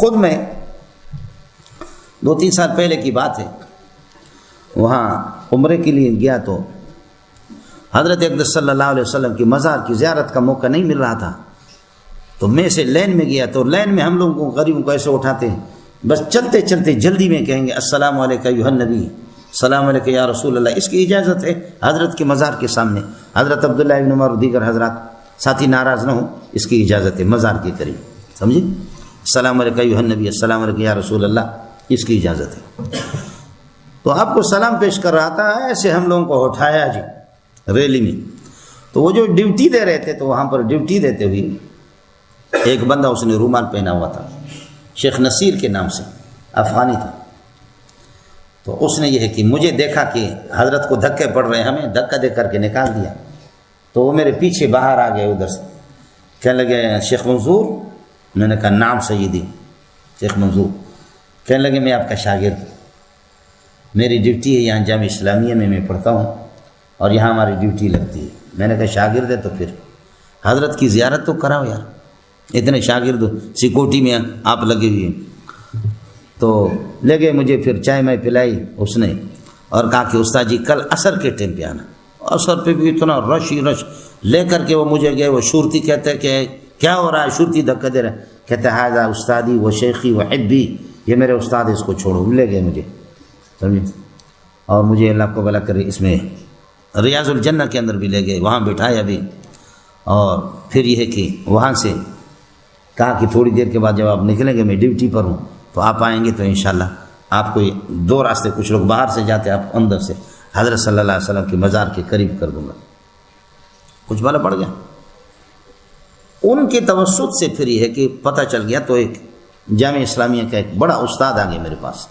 خود میں 2-3 سال پہلے کی بات ہے، وہاں عمرے کے لیے گیا تو حضرت اقدس صلی اللہ علیہ وسلم کی مزار کی زیارت کا موقع نہیں مل رہا تھا، تو میں سے لین میں گیا، تو لین میں ہم لوگوں کو غریبوں کو ایسے اٹھاتے ہیں، بس چلتے چلتے جلدی میں کہیں گے السلام علیکم ایھا النبی، السلام علیکم یا رسول اللہ۔ اس کی اجازت ہے حضرت کے مزار کے سامنے، حضرت عبداللہ ابن عمر اور دیگر حضرات ساتھی ناراض نہ ہوں، اس کی اجازت ہے مزار کے قریب، سمجھے؟ السلام علیکم ایھا النبی، السلام علیکم یا رسول اللہ، اس کی اجازت ہے۔ تو آپ کو سلام پیش کر رہا تھا، ایسے ہم لوگوں کو اٹھایا جی ریلی میں، تو وہ جو ڈیوٹی دے رہے تھے، تو وہاں پر ڈیوٹی دیتے ہوئے ایک بندہ، اس نے رومال پہنا ہوا تھا، شیخ نصیر کے نام سے، افغانی تھا، تو اس نے یہ ہے کہ مجھے دیکھا کہ حضرت کو دھکے پڑ رہے ہیں، ہمیں دھکا دے کر کے نکال دیا، تو وہ میرے پیچھے باہر آ گئے ادھر سے، کہنے لگے شیخ منظور، میں نے کہا نام سیدی، شیخ منظور، کہنے لگے میں آپ کا شاگرد ہوں، میری ڈیوٹی ہے یہاں جامعہ اسلامیہ میں پڑھتا ہوں اور یہاں ہماری ڈیوٹی لگتی ہے۔ میں نے کہا شاگرد ہے تو پھر حضرت کی زیارت تو کراؤ یار، اتنے شاگرد سیکورٹی میں آپ لگے ہوئے ہیں۔ تو لے گئے مجھے، پھر چائے میں پلائی اس نے، اور کہا کہ استاد جی کل عصر کے ٹائم پہ آنا۔ عصر پہ بھی اتنا رش ہی رش، لے کر کے وہ مجھے گئے، وہ شورتی کہتے ہیں کہ کیا ہو رہا ہے، شورتی دھکا دے رہا ہے، کہتے ہیں ہاذا استادی و شیخی و حبی، یہ میرے استاد، اس کو چھوڑو۔ لے گئے مجھے، سمجھے، اور مجھے اللہ کو بھلا کرے اس میں ریاض الجنہ کے اندر بھی لے گئے، وہاں بٹھایا بھی، اور پھر یہ ہے کہ وہاں سے کہا کہ تھوڑی دیر کے بعد جب آپ نکلیں گے، میں ڈیوٹی پر ہوں، تو آپ آئیں گے تو انشاءاللہ آپ کو 2 راستے، کچھ لوگ باہر سے جاتے ہیں، آپ اندر سے حضرت صلی اللہ علیہ وسلم کے مزار کے قریب کر دوں گا۔ کچھ بھلا پڑ گیا ان کے توسط سے۔ پھر یہ ہے کہ پتہ چل گیا، تو ایک جامعہ اسلامیہ کا ایک بڑا استاد آ گئے میرے پاس،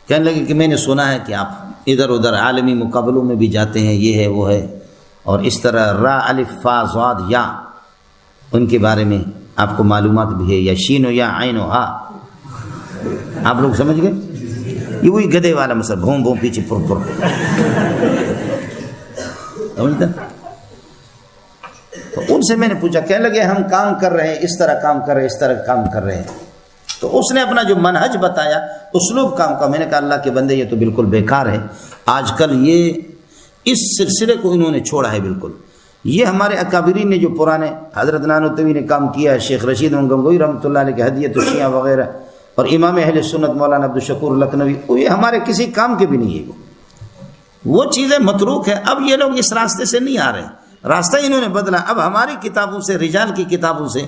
کہنے لگے کہ میں نے سنا ہے کہ آپ ادھر ادھر عالمی مقابلوں میں بھی جاتے ہیں، یہ ہے وہ ہے، اور اس طرح را الف فا ضاد یا، ان کے بارے میں آپ کو معلومات بھی ہے، یا شین و یا عین و ہا، آپ لوگ سمجھ گئے؟ یہ وہی گدھے والا مسئلہ، بھون بھون پیچھے پر پر، سمجھتا؟ تو ان سے میں نے پوچھا، کہنے لگے ہم کام کر رہے ہیں، اس طرح کام کر رہے ہیں، اس طرح کام کر رہے ہیں۔ تو اس نے اپنا جو منہج بتایا، اسلوب کام کا، میں نے کہا اللہ کے بندے یہ تو بالکل بیکار ہے، آج کل یہ اس سلسلے کو انہوں نے چھوڑا ہے بالکل۔ یہ ہمارے اکابرین نے جو پرانے حضرت نانوتوی نے کام کیا ہے، شیخ رشید گنگوئی رحمۃ اللہ علیہ کے ہدیۃ الشیعہ وغیرہ، اور امام اہل سنت مولانا عبدالشکور لکھنوی، یہ ہمارے کسی کام کے بھی نہیں ہے، وہ چیزیں متروک ہے۔ اب یہ لوگ اس راستے سے نہیں آ رہے، راستہ انہوں نے بدلا، اب ہماری کتابوں سے، رجال کی کتابوں سے،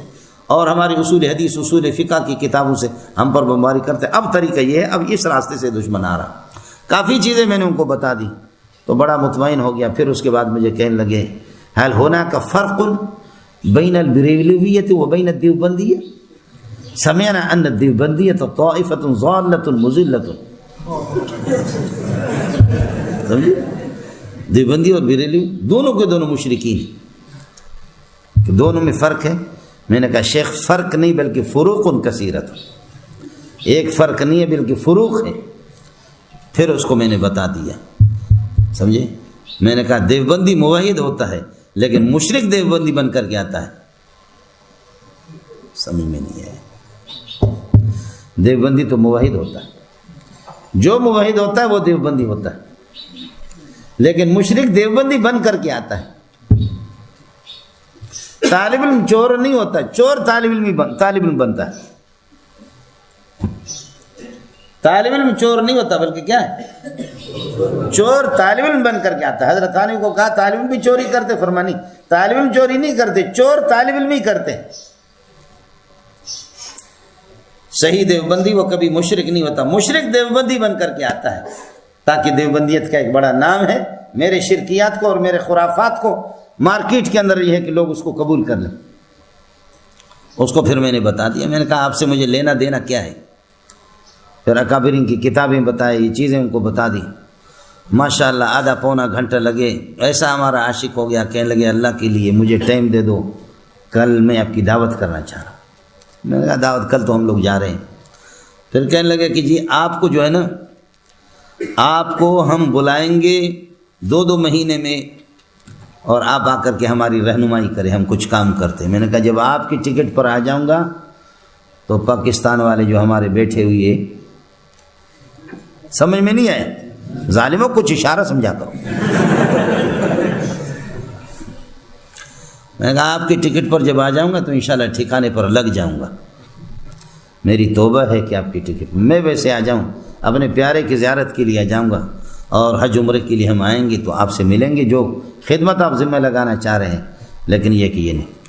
اور ہماری اصول حدیث، اصول فقہ کی کتابوں سے ہم پر بمباری کرتے ہیں۔ اب طریقہ یہ ہے، اب اس راستے سے دشمن آ رہا۔ کافی چیزیں میں نے ان کو بتا دی، تو بڑا مطمئن ہو گیا۔ پھر اس کے بعد مجھے کہنے لگے هل هناك فرق بين البریلویت و بین الدیوبندیہ؟ سمعنا ان الدیوبندیہ طائفة ضالة مضلة، سمجھے؟ دیوبندی اور بریلوی دونوں کے دونوں مشرکین، دونوں میں فرق ہے۔ میں نے کہا شیخ فرق نہیں بلکہ فروق کثیرت، ایک فرق نہیں ہے بلکہ فروق ہے۔ پھر اس کو میں نے بتا دیا، سمجھے؟ میں نے کہا دیوبندی موحد ہوتا ہے لیکن مشرک دیوبندی بن کر کے آتا ہے، سمجھ میں نہیں ہے۔ دیوبندی تو موحد ہوتا ہے، جو موحد ہوتا ہے وہ دیوبندی ہوتا ہے، لیکن مشرک دیوبندی بن کر کے آتا ہے۔ طالب علم چور نہیں ہوتا، چور طالب علم بنتا ہے۔ طالب علم چور نہیں ہوتا بلکہ کیا ہے، چور طالب علم بن کر کے آتا ہے۔ حضرت ثانوی کو کہا طالب علم بھی چوری کرتے، فرمایا نہیں، طالب علم چوری نہیں کرتے، چور طالب علم ہی کرتے۔ صحیح دیوبندی وہ کبھی مشرک نہیں ہوتا، مشرک دیوبندی بن کر کے آتا ہے، تاکہ دیوبندیت کا ایک بڑا نام ہے، میرے شرکیات کو اور میرے خرافات کو مارکیٹ کے اندر یہ ہے کہ لوگ اس کو قبول کر لیں۔ اس کو پھر میں نے بتا دیا، میں نے کہا آپ سے مجھے لینا دینا کیا ہے۔ پھر اکابرین کی کتابیں بتائی، یہ چیزیں ان کو بتا دی۔ ماشاءاللہ آدھا پونا گھنٹہ لگے، ایسا ہمارا عاشق ہو گیا، کہنے لگے اللہ کے لیے مجھے ٹائم دے دو، کل میں آپ کی دعوت کرنا چاہ رہا ہوں۔ میں نے کہا دعوت کل تو ہم لوگ جا رہے ہیں۔ پھر کہنے لگے کہ جی آپ کو جو ہے نا، آپ کو ہم بلائیں گے 2 مہینے میں، اور آپ آ کر کے ہماری رہنمائی کریں، ہم کچھ کام کرتے ہیں۔ میں نے کہا جب آپ کی ٹکٹ پر آ جاؤں گا تو پاکستان والے جو ہمارے بیٹھے ہوئے سمجھ میں نہیں آئے، ظالموں کچھ اشارہ سمجھا کرو۔ میں نے کہا آپ کی ٹکٹ پر جب آ جاؤں گا تو انشاءاللہ ٹھکانے پر لگ جاؤں گا، میری توبہ ہے کہ آپ کی ٹکٹ میں ویسے آ جاؤں، اپنے پیارے کی زیارت کے لیے آ جاؤں گا، اور حج عمرے کے لیے ہم آئیں گے تو آپ سے ملیں گے، جو خدمت آپ ذمہ لگانا چاہ رہے ہیں، لیکن یہ کہ یہ نہیں۔